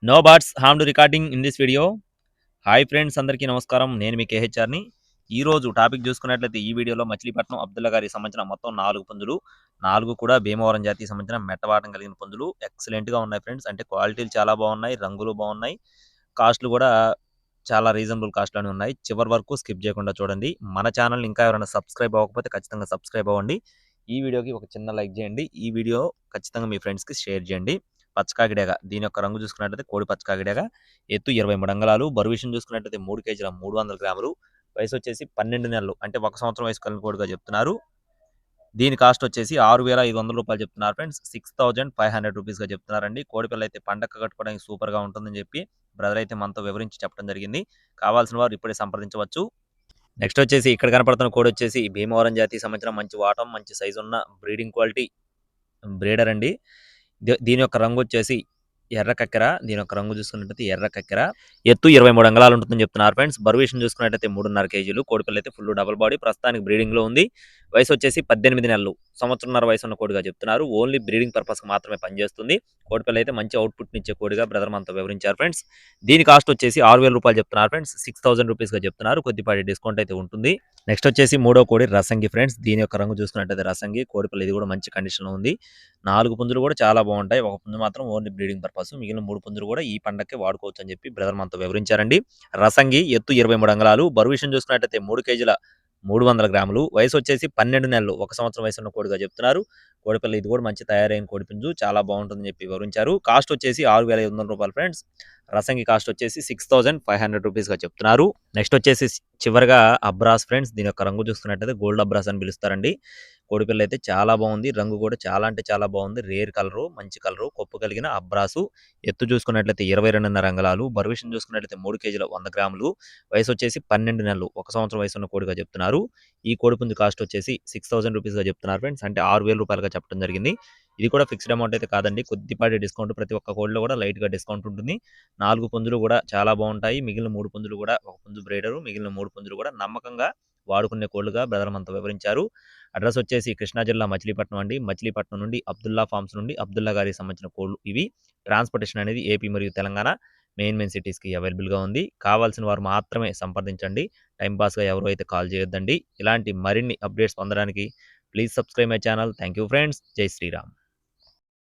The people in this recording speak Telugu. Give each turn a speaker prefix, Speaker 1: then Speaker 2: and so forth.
Speaker 1: No birds harm to recording in this video. Hi friends, అందరికీ నమస్కారం. నేను మీ కేహెచ్ఆర్ని. ఈ రోజు టాపిక్ చూసుకున్నట్లయితే ఈ వీడియోలో మచిలీపట్నం అబ్దుల్లా గారికి సంబంధించిన మొత్తం 4 పుంజులు, 4 కూడా భీమవరం జాతికి సంబంధించిన మెట్టవాటం కలిగిన పుంజులు. ఎక్సలెంట్‌గా ఉన్నాయి ఫ్రెండ్స్. అంటే క్వాలిటీలు చాలా బాగున్నాయి, రంగులు బాగున్నాయి, కాస్ట్‌లు కూడా చాలా రీజనబుల్ కాస్ట్‌లోనే ఉన్నాయి. చివరి వరకు స్కిప్ చేయకుండా చూడండి. మన ఛానల్‌ని ఇంకా ఎవరైనా సబ్స్క్రైబ్ అవ్వకపోతే ఖచ్చితంగా సబ్స్క్రైబ్ అవ్వండి. ఈ వీడియోకి ఒక చిన్న లైక్ చేయండి. ఈ వీడియో ఖచ్చితంగా మీ ఫ్రెండ్స్‌కి షేర్ చేయండి. పచ్చకాకిడేగ, దీని యొక్క రంగు చూసుకున్నట్లయితే కోడి పచ్చకాకిడేగ, ఎత్తు 23 అంగుళాలు, బరువు విషయం చూసుకున్నట్లయితే 3 కేజీల 300 గ్రాములు, వయసు వచ్చేసి 12 నెలలు, అంటే 1 సంవత్సరం వయసు కలిగిన కోడిగా చెప్తున్నారు. దీని కాస్ట్ వచ్చేసి రూ. 6,500 చెప్తున్నారు ఫ్రెండ్స్. 6,500 రూపీస్గా చెప్తున్నారండి. కోడిపిల్ల అయితే పండగ కట్టుకోవడానికి సూపర్గా ఉంటుందని చెప్పి బ్రదర్ అయితే మనతో వివరించి చెప్పడం జరిగింది. కావాల్సిన వారు ఇప్పుడే సంప్రదించవచ్చు. నెక్స్ట్ వచ్చేసి ఇక్కడ కనపడుతున్న కోడి వచ్చేసి భీమవరం జాతికి సంబంధించిన మంచి వాటం, మంచి సైజు ఉన్న బ్రీడింగ్ క్వాలిటీ బ్రీడర్ అండి. దీని యొక్క రంగు వచ్చేసి ఎర్ర కక్కెర. దీని యొక్క రంగు చూసుకున్నట్టయితే ఎర్ర కక్కెర. ఎత్తు 23 అంగుళాలు ఉంటుందని చెప్తున్నారు ఫ్రెండ్స్. బరువు విషయం చూసుకున్నట్టయితే 3.5 కేజీలు. కోడిపిల్ల అయితే ఫుల్ డబుల్ బాడీ, ప్రస్తుతానికి బ్రీడింగ్ లో ఉంది. వయసు వచ్చేసి 18 నెలలు, సంవత్సరంన్నర వయసు ఉన్న కోడిగా చెప్తున్నారు. ఓన్లీ బ్రీడింగ్ పర్పస్ మాత్రమే పనిచేస్తుంది. కోడిపిల్ల అయితే మంచి అవుట్పుట్ ఇచ్చే కోడిగా బ్రదర్ మనతో వివరించారు ఫ్రెండ్స్. దీని కాస్ట్ వచ్చేసి రూ. 6,000 చెప్తున్నారు ఫ్రెండ్స్. 6,000 రూపీస్గా చెప్తున్నారు. కొద్దిపాటి డిస్కౌంట్ అయితే ఉంటుంది. నెక్స్ట్ వచ్చేసి మూడో కోడి రసంగి ఫ్రెండ్స్. దీని యొక్క రంగు చూసుకున్నట్టయితే రసంగి కోడిపిల్ల, ఇది కూడా మంచి కండిషన్ లో ఉంది. 4 పుంజులు కూడా చాలా బాగుంటాయి. ఒక పుంజు మాత్రం ఓన్లీ బ్రీడింగ్ పర్పస్, మిగిలిన 3 పుంజులు కూడా ఈ పండక్కి వాడుకోవచ్చు అని చెప్పి బ్రదర్ మనతో వివరించారండి. రసంగి ఎత్తు 23 అంగుళాలు, బరువు విషయం చూసుకున్నట్టయితే 3 కేజీల 300 గ్రాములు, వయసు వచ్చేసి 12 నెలలు, 1 సంవత్సరం వయసు ఉన్న కోడిగా చెప్తున్నారు. కోడిపిల్ల ఇది కూడా మంచి తయారైన కోడిపుంజు, చాలా బాగుంటుందని చెప్పి వివరించారు. కాస్ట్ వచ్చేసి రూ. 6,500 ఫ్రెండ్స్. రసంగి కాస్ట్ వచ్చేసి 6,500 రూపీస్గా చెప్తున్నారు. నెక్స్ట్ వచ్చేసి చివరిగా అబ్రాస్ ఫ్రెండ్స్. దీని యొక్క రంగు చూసుకున్నట్టయితే గోల్డ్ అబ్రాస్ అని పిలుస్తారండి. కోడిపిల్ల అయితే చాలా బాగుంది. రంగు కూడా చాలా అంటే చాలా బాగుంది. రేర్ కలరు, మంచి కలరు, కొప్పు కలిగిన అబ్రాసు. ఎత్తు చూసుకున్నట్లయితే 22.5 అంగుళాలు, బరువు విషయం చూసుకున్నట్లయితే 3 కేజీల 100 గ్రాములు, వయసు వచ్చేసి 12 నెలలు, 1 సంవత్సరం వయసు ఉన్న కోడిగా చెప్తున్నారు. ఈ కోడిపుంజు కాస్ట్ వచ్చేసి 6,000 రూపీస్గా చెప్తున్నారు ఫ్రెండ్స్. అంటే రూ. 6,000 చెప్పడం జరిగింది. ఇది కూడా ఫిక్స్డ్ అమౌంట్ అయితే కాదండి. కొద్దిపాటి డిస్కౌంట్, ప్రతి ఒక్క కోడిలో కూడా లైట్గా డిస్కౌంట్ ఉంటుంది. 4 పుంజులు కూడా చాలా బాగుంటాయి. మిగిలిన 3 పుంజులు కూడా, ఒక పుంజు బ్రీడరు, మిగిలిన 3 పుంజులు కూడా నమ్మకంగా వాడుకునే కోళ్లుగా బ్రదర్ మనతో వివరించారు. అడ్రస్ వచ్చేసి కృష్ణా జిల్లా మచిలీపట్నం అండి. మచిలీపట్నం నుండి అబ్దుల్లా ఫార్మ్స్ నుండి అబ్దుల్లా గారికి సంబంధించిన కోళ్లు ఇవి. ట్రాన్స్పోర్టేషన్ అనేది ఏపీ మరియు తెలంగాణ మెయిన్ సిటీస్కి అవైలబుల్గా ఉంది. కావాల్సిన వారు మాత్రమే సంప్రదించండి. టైంపాస్గా ఎవరు అయితే కాల్ చేయొద్దండి. ఇలాంటి మరిన్ని అప్డేట్స్ పొందడానికి please subscribe my channel. Thank you friends. జై శ్రీరామ్.